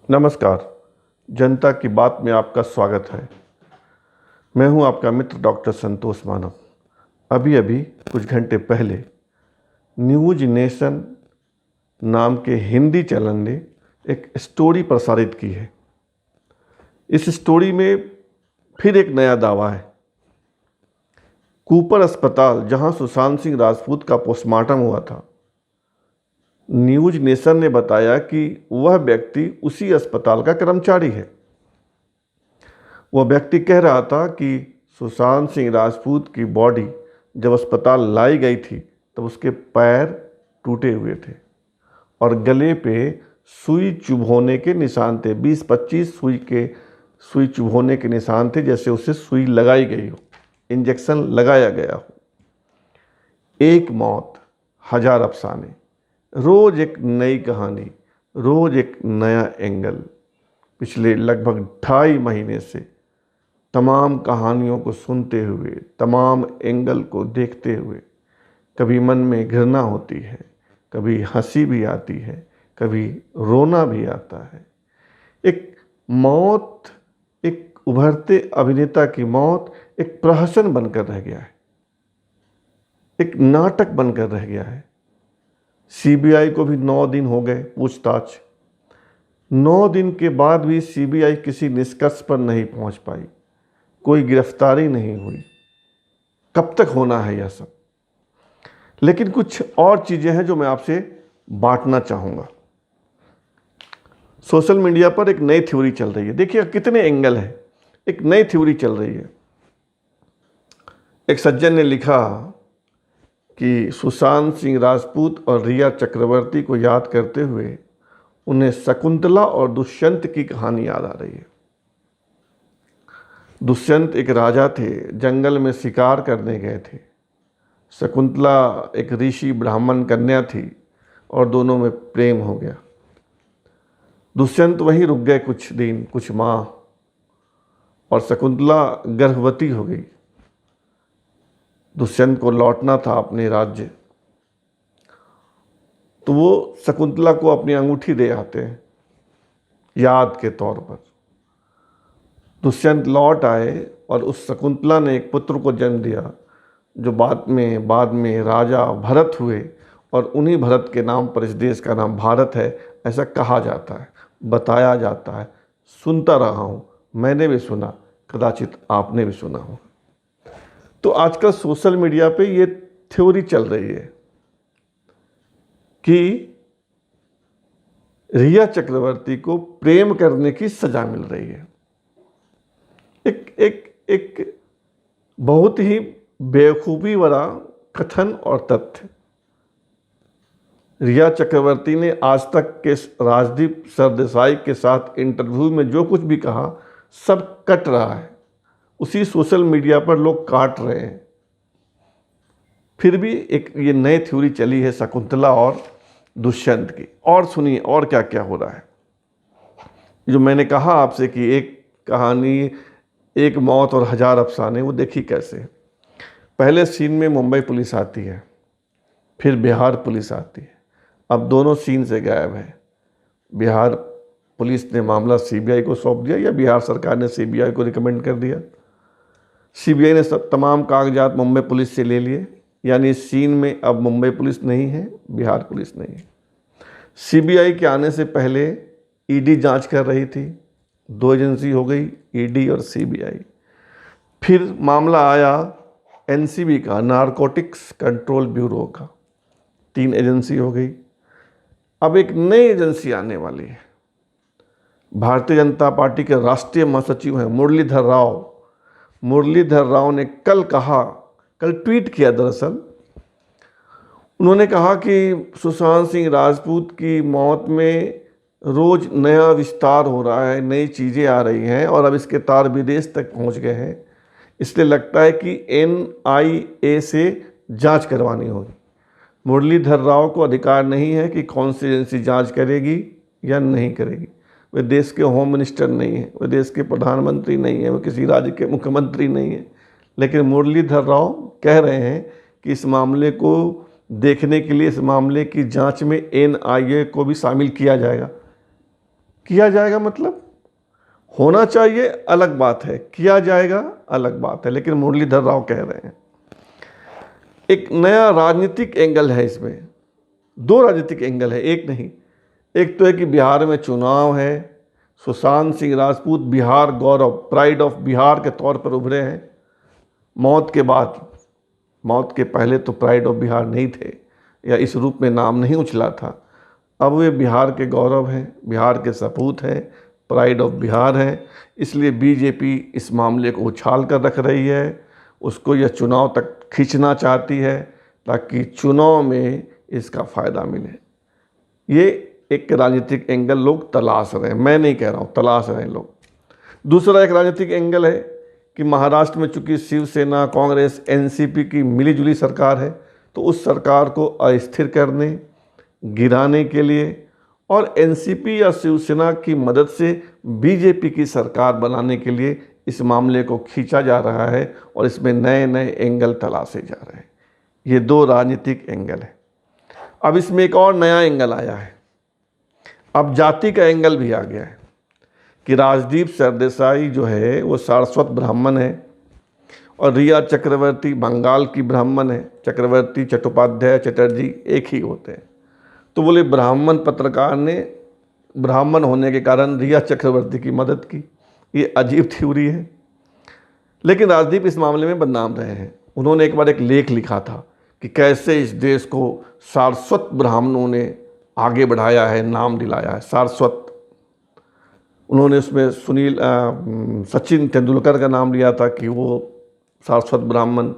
नमस्कार। जनता की बात में आपका स्वागत है। मैं हूं आपका मित्र डॉक्टर संतोष मानव। अभी अभी कुछ घंटे पहले न्यूज नेशन नाम के हिंदी चैनल ने एक स्टोरी प्रसारित की है। इस स्टोरी में फिर एक नया दावा है। कूपर अस्पताल जहां सुशांत सिंह राजपूत का पोस्टमार्टम हुआ था, न्यूज नेशन ने बताया कि वह व्यक्ति उसी अस्पताल का कर्मचारी है। वह व्यक्ति कह रहा था कि सुशांत सिंह राजपूत की बॉडी जब अस्पताल लाई गई थी तब उसके पैर टूटे हुए थे और गले पे सुई चुभोने के निशान थे। 20-25 सुई चुभोने के निशान थे, जैसे उसे सुई लगाई गई हो, इंजेक्शन लगाया गया हो। एक मौत, हजार अफसाने, रोज एक नई कहानी, रोज एक नया एंगल। पिछले लगभग 2.5 महीने से तमाम कहानियों को सुनते हुए, तमाम एंगल को देखते हुए कभी मन में घृणा होती है, कभी हंसी भी आती है, कभी रोना भी आता है। एक मौत, एक उभरते अभिनेता की मौत एक प्रहसन बनकर रह गया है, एक नाटक बनकर रह गया है। सीबीआई को भी 9 दिन हो गए पूछताछ। 9 दिन के बाद भी सीबीआई किसी निष्कर्ष पर नहीं पहुंच पाई, कोई गिरफ्तारी नहीं हुई। कब तक होना है यह सब? लेकिन कुछ और चीजें हैं जो मैं आपसे बांटना चाहूंगा। सोशल मीडिया पर एक नई थ्योरी चल रही है। देखिए कितने एंगल हैं। एक नई थ्योरी चल रही है। एक सज्जन ने लिखा कि सुशांत सिंह राजपूत और रिया चक्रवर्ती को याद करते हुए उन्हें शकुंतला और दुष्यंत की कहानी याद आ रही है। दुष्यंत एक राजा थे, जंगल में शिकार करने गए थे। शकुंतला एक ऋषि ब्राह्मण कन्या थी और दोनों में प्रेम हो गया। दुष्यंत वहीं रुक गए कुछ दिन, कुछ माह, और शकुंतला गर्भवती हो गई। दुष्यंत को लौटना था अपने राज्य, तो वो शकुंतला को अपनी अंगूठी दे आते हैं याद के तौर पर। दुष्यंत लौट आए और उस शकुंतला ने एक पुत्र को जन्म दिया जो बाद में राजा भरत हुए, और उन्हीं भरत के नाम पर इस देश का नाम भारत है, ऐसा कहा जाता है, बताया जाता है। सुनता रहा हूँ, मैंने भी सुना, कदाचित आपने भी सुना हो। तो आजकल सोशल मीडिया पे ये थ्योरी चल रही है कि रिया चक्रवर्ती को प्रेम करने की सजा मिल रही है। एक बहुत ही बेवकूफ़ी भरा कथन और तथ्य। रिया चक्रवर्ती ने आज तक के राजदीप सरदेसाई के साथ इंटरव्यू में जो कुछ भी कहा सब कट रहा है। उसी सोशल मीडिया पर लोग काट रहे हैं। फिर भी एक ये नई थ्योरी चली है शकुंतला और दुष्यंत की। और सुनिए और क्या क्या हो रहा है। जो मैंने कहा आपसे कि एक कहानी, एक मौत और हजार अफसाने, वो देखिए कैसे। पहले सीन में मुंबई पुलिस आती है, फिर बिहार पुलिस आती है। अब दोनों सीन से गायब है। बिहार पुलिस ने मामला सीबीआई को सौंप दिया या बिहार सरकार ने सीबीआई को रिकमेंड कर दिया। सीबीआई ने सब तमाम कागजात मुंबई पुलिस से ले लिए, यानी इस सीन में अब मुंबई पुलिस नहीं है, बिहार पुलिस नहीं है। सीबीआई के आने से पहले ईडी जांच कर रही थी। 2 एजेंसी हो गई, ईडी और सीबीआई। फिर मामला आया एनसीबी का, नारकोटिक्स कंट्रोल ब्यूरो का, 3 एजेंसी हो गई। अब एक नई एजेंसी आने वाली है। भारतीय जनता पार्टी के राष्ट्रीय महासचिव हैं मुरलीधर राव। मुरलीधर राव ने कल ट्वीट किया। दरअसल उन्होंने कहा कि सुशांत सिंह राजपूत की मौत में रोज नया विस्तार हो रहा है, नई चीज़ें आ रही हैं और अब इसके तार विदेश तक पहुंच गए हैं। इसलिए लगता है कि एनआईए से जांच करवानी होगी। मुरलीधर राव को अधिकार नहीं है कि कौन सी एजेंसी जांच करेगी या नहीं करेगी। वे देश के होम मिनिस्टर नहीं हैं, वे देश के प्रधानमंत्री नहीं हैं, वे किसी राज्य के मुख्यमंत्री नहीं हैं। लेकिन मुरलीधर राव कह रहे हैं कि इस मामले को देखने के लिए, इस मामले की जांच में एनआईए को भी शामिल किया जाएगा। किया जाएगा मतलब होना चाहिए अलग बात है, किया जाएगा अलग बात है। लेकिन मुरलीधर राव कह रहे हैं एक नया राजनीतिक एंगल है इसमें, दो राजनीतिक एंगल है, एक नहीं। एक तो है कि बिहार में चुनाव है, सुशांत सिंह राजपूत बिहार गौरव, प्राइड ऑफ बिहार के तौर पर उभरे हैं मौत के बाद। मौत के पहले तो प्राइड ऑफ बिहार नहीं थे, या इस रूप में नाम नहीं उछला था। अब वे बिहार के गौरव हैं, बिहार के सपूत हैं, प्राइड ऑफ बिहार हैं। इसलिए बीजेपी इस मामले को उछाल कर रख रही है, उसको यह चुनाव तक खींचना चाहती है ताकि चुनाव में इसका फ़ायदा मिले। ये एक राजनीतिक एंगल लोग तलाश रहे हैं, मैं नहीं कह रहा हूँ, तलाश रहे हैं लोग। दूसरा एक राजनीतिक एंगल है कि महाराष्ट्र में चूंकि शिवसेना, कांग्रेस, एनसीपी की मिलीजुली सरकार है, तो उस सरकार को अस्थिर करने, गिराने के लिए और एनसीपी या शिवसेना की मदद से बीजेपी की सरकार बनाने के लिए इस मामले को खींचा जा रहा है और इसमें नए नए एंगल तलाशे जा रहे हैं। ये दो राजनीतिक एंगल है। अब इसमें एक और नया एंगल आया है, अब जाति का एंगल भी आ गया है कि राजदीप सरदेसाई जो है वो सारस्वत ब्राह्मण है और रिया चक्रवर्ती बंगाल की ब्राह्मण है। चक्रवर्ती, चट्टोपाध्याय, चटर्जी एक ही होते हैं। तो बोले ब्राह्मण पत्रकार ने ब्राह्मण होने के कारण रिया चक्रवर्ती की मदद की। ये अजीब थ्योरी है, लेकिन राजदीप इस मामले में बदनाम रहे हैं। उन्होंने एक बार एक लेख लिखा था कि कैसे इस देश को सारस्वत ब्राह्मणों ने आगे बढ़ाया है, नाम दिलाया है सारस्वत। उन्होंने उसमें सचिन तेंदुलकर का नाम लिया था कि वो सारस्वत ब्राह्मण,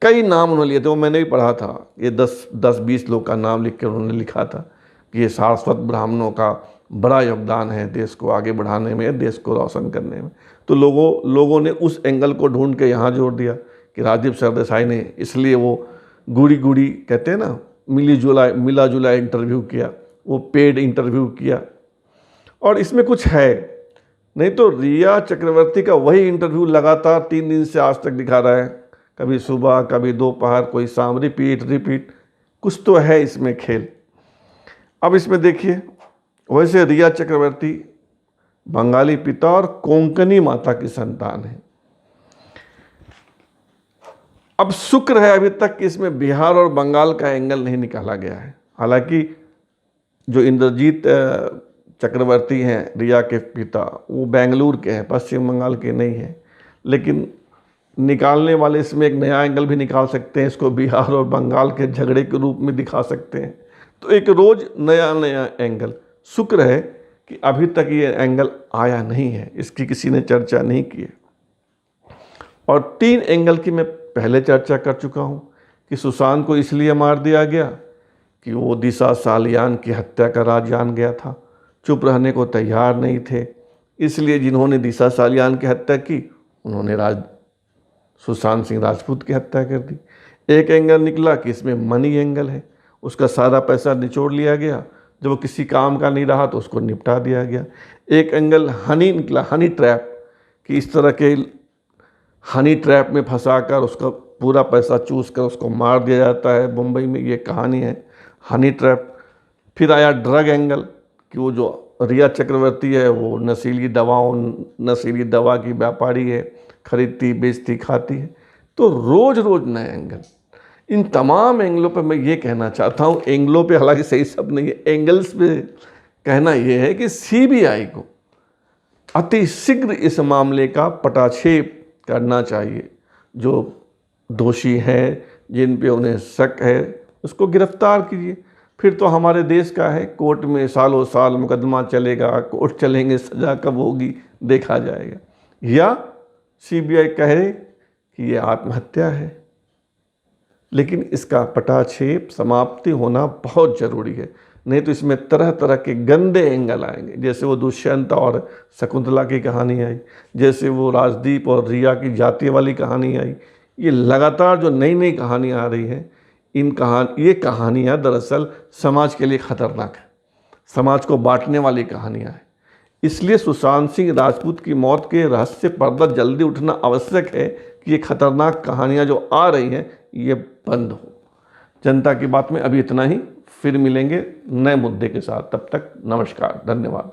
कई नाम उन्होंने लिए थे, वो मैंने भी पढ़ा था। ये 10-20 लोग का नाम लिख के उन्होंने लिखा था कि ये सारस्वत ब्राह्मणों का बड़ा योगदान है देश को आगे बढ़ाने में, देश को रोशन करने में। तो लोगों ने उस एंगल को ढूंढ के यहाँ जोड़ दिया कि राजदीप सरदेसाई ने इसलिए वो गुड़ी कहते हैं ना, मिला जुला इंटरव्यू किया, वो पेड इंटरव्यू किया। और इसमें कुछ है, नहीं तो रिया चक्रवर्ती का वही इंटरव्यू लगातार 3 दिन से आज तक दिखा रहा है, कभी सुबह कभी दोपहर कोई शाम, रिपीट। कुछ तो है इसमें खेल। अब इसमें देखिए, वैसे रिया चक्रवर्ती बंगाली पिता और कोंकणी माता की संतान है। अब शुक्र है अभी तक कि इसमें बिहार और बंगाल का एंगल नहीं निकाला गया है। हालांकि जो इंद्रजीत चक्रवर्ती हैं रिया के पिता, वो बेंगलुरु के हैं, पश्चिम बंगाल के नहीं हैं। लेकिन निकालने वाले इसमें एक नया एंगल भी निकाल सकते हैं, इसको बिहार और बंगाल के झगड़े के रूप में दिखा सकते हैं। तो एक रोज़ नया एंगल। शुक्र है कि अभी तक ये एंगल आया नहीं है, इसकी किसी ने चर्चा नहीं की है। और 3 एंगल की मैं पहले चर्चा कर चुका हूँ कि सुशांत को इसलिए मार दिया गया कि वो दिशा सालियान की हत्या का राज जान गया था, चुप रहने को तैयार नहीं थे। इसलिए जिन्होंने दिशा सालियान की हत्या की उन्होंने सुशांत सिंह राजपूत की हत्या कर दी। एक एंगल निकला कि इसमें मनी एंगल है, उसका सारा पैसा निचोड़ लिया गया, जब वो किसी काम का नहीं रहा तो उसको निपटा दिया गया। एक एंगल हनी निकला, हनी ट्रैप, कि इस तरह के हनी ट्रैप में फंसाकर उसका पूरा पैसा चूस कर उसको मार दिया जाता है। मुंबई में ये कहानी है, हनी ट्रैप। फिर आया ड्रग एंगल कि वो जो रिया चक्रवर्ती है वो नशीली दवा की व्यापारी है, खरीदती, बेचती, खाती है। तो रोज़ नए एंगल। इन तमाम एंगलों पर मैं ये कहना चाहता हूँ, एंगलों पे हालांकि सही शब्द नहीं है, एंगल्स पे कहना ये है कि सीबीआई को अति शीघ्र इस मामले का पटाक्षेप करना चाहिए। जो दोषी हैं, जिन पे उन्हें शक है, उसको गिरफ्तार कीजिए। फिर तो हमारे देश का है, कोर्ट में सालों साल मुकदमा चलेगा, कोर्ट चलेंगे, सज़ा कब होगी देखा जाएगा। या सीबीआई कहे कि ये आत्महत्या है, लेकिन इसका पटाक्षेप समाप्ति होना बहुत ज़रूरी है। नहीं तो इसमें तरह तरह के गंदे एंगल आएंगे, जैसे वो दुष्यंत और शकुंतला की कहानी आई, जैसे वो राजदीप और रिया की जाति वाली कहानी आई। ये लगातार जो नई कहानियाँ आ रही हैं, ये कहानियाँ दरअसल समाज के लिए ख़तरनाक है, समाज को बांटने वाली कहानियाँ हैं। इसलिए सुशांत सिंह राजपूत की मौत के रहस्य पर्दा जल्दी उठना आवश्यक है कि ये खतरनाक कहानियाँ जो आ रही हैं ये बंद हो। जनता की बात में अभी इतना ही, फिर मिलेंगे नए मुद्दे के साथ। तब तक नमस्कार, धन्यवाद।